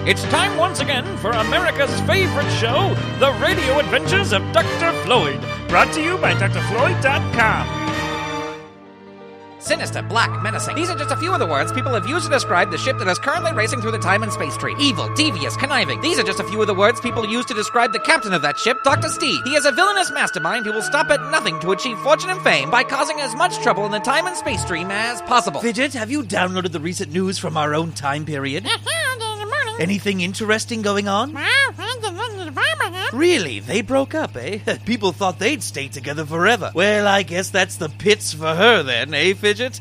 It's time once again for America's favorite show, The Radio Adventures of Dr. Floyd. Brought to you by drfloyd.com. Sinister, black, menacing. These are just a few of the words people have used to describe the ship that is currently racing through the time and space tree. Evil, devious, conniving. These are just a few of the words people use to describe the captain of that ship, Dr. Steve. He is a villainous mastermind who will stop at nothing to achieve fortune and fame by causing as much trouble in the time and space stream as possible. Fidgert, have you downloaded the recent news from our own time period? Anything interesting going on? Really? They broke up, eh? People thought they'd stay together forever. Well, I guess that's the pits for her then, eh, Fidgert?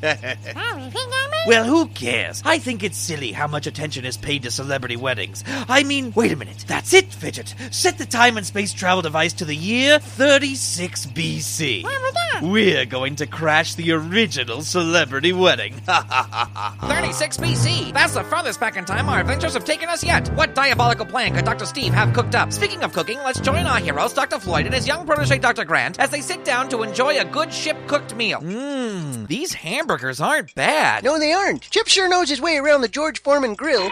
Well, who cares? I think it's silly how much attention is paid to celebrity weddings. I mean, wait a minute. That's it, Fidgert. Set the time and space travel device to the year 36 BC. We're going to crash the original celebrity wedding. 36 BC. That's the farthest back in time our adventures have taken us yet. What diabolical plan could Dr. Steve have cooked up? Speaking of cooking, let's join our heroes, Dr. Floyd and his young protege, Dr. Grant, as they sit down to enjoy a good ship-cooked meal. These hamburgers aren't bad. No, they aren't. Chip sure knows his way around the George Foreman grill.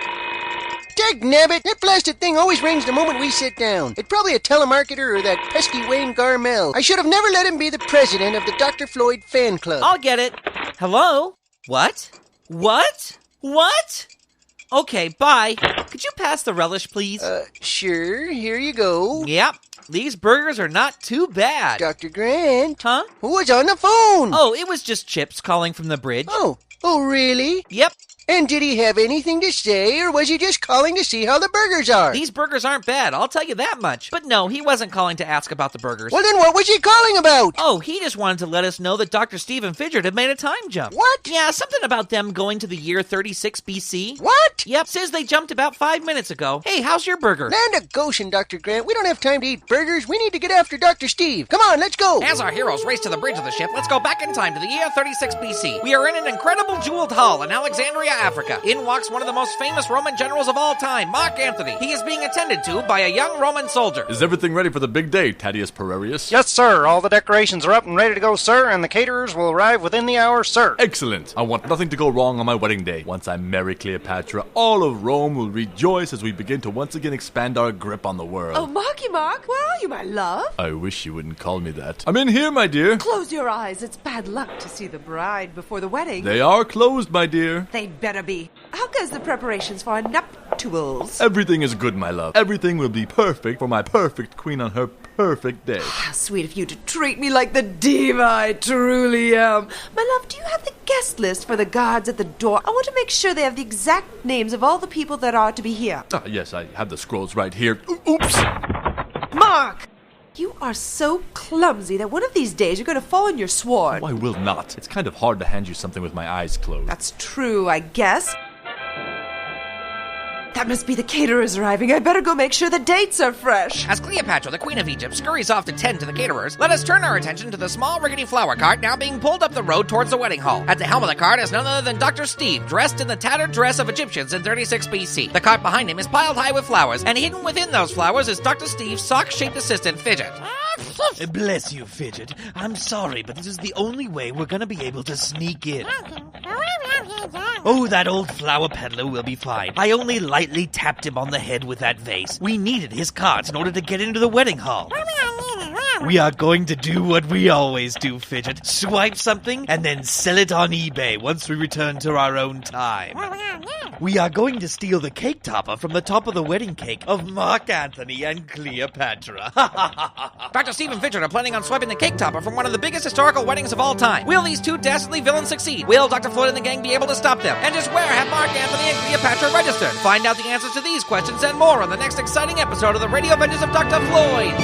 Dagnabbit, that blasted thing always rings the moment we sit down. It's probably a telemarketer or that pesky Wayne Garmel. I should have never let him be the president of the Dr. Floyd fan club. I'll get it. Hello? What? Okay, bye. Could you pass the relish, please? Sure. Here you go. Yep. These burgers are not too bad. Dr. Grant. Huh? Who was on the phone? Oh, it was just Chips calling from the bridge. Oh, really? Yep. And did he have anything to say, or was he just calling to see how the burgers are? These burgers aren't bad, I'll tell you that much. But no, he wasn't calling to ask about the burgers. Well, then what was he calling about? Oh, he just wanted to let us know that Dr. Steve and Fidgert had made a time jump. What? Yeah, something about them going to the year 36 BC. What? Yep, says they jumped about 5 minutes ago. Hey, how's your burger? Land of Goshen, Dr. Grant. We don't have time to eat burgers. We need to get after Dr. Steve. Come on, let's go. As our heroes race to the bridge of the ship, let's go back in time to the year 36 BC. We are in an incredible jeweled hall in Alexandria, Africa. In walks one of the most famous Roman generals of all time, Mark Anthony. He is being attended to by a young Roman soldier. Is everything ready for the big day, Thaddeus Pererius? Yes, sir. All the decorations are up and ready to go, sir, and the caterers will arrive within the hour, sir. Excellent. I want nothing to go wrong on my wedding day. Once I marry Cleopatra, all of Rome will rejoice as we begin to once again expand our grip on the world. Oh, Marky Mark, where are you, my love? I wish you wouldn't call me that. I'm in here, my dear. Close your eyes. It's bad luck to see the bride before the wedding. They are closed, my dear. They'd better be. How goes the preparations for our nuptials? Everything is good, my love. Everything will be perfect for my perfect queen on her perfect day. How sweet of you to treat me like the diva I truly am. My love, do you have the guest list for the guards at the door? I want to make sure they have the exact names of all the people that are to be here. Yes, I have the scrolls right here. Oops! Mark! You are so clumsy that one of these days you're going to fall on your sword. Oh, I will not. It's kind of hard to hand you something with my eyes closed. That's true, I guess. That must be the caterers arriving. I better go make sure the dates are fresh. As Cleopatra, the Queen of Egypt, scurries off to tend to the caterers, let us turn our attention to the small rickety flower cart now being pulled up the road towards the wedding hall. At the helm of the cart is none other than Dr. Steve, dressed in the tattered dress of Egyptians in 36 BC. The cart behind him is piled high with flowers, and hidden within those flowers is Dr. Steve's sock-shaped assistant, Fidgert. Bless you, Fidgert. I'm sorry, but this is the only way we're gonna be able to sneak in. Oh, that old flower peddler will be fine. I only lightly tapped him on the head with that vase. We needed his cards in order to get into the wedding hall. We are going to do what we always do, Fidgert. Swipe something and then sell it on eBay once we return to our own time. We are going to steal the cake topper from the top of the wedding cake of Mark Anthony and Cleopatra. Dr. Steve and Fidgert are planning on swiping the cake topper from one of the biggest historical weddings of all time. Will these two dastardly villains succeed? Will Dr. Floyd and the gang be able to stop them? And just where have Mark Anthony and Cleopatra registered? Find out the answers to these questions and more on the next exciting episode of the Radio Adventures of Dr. Floyd.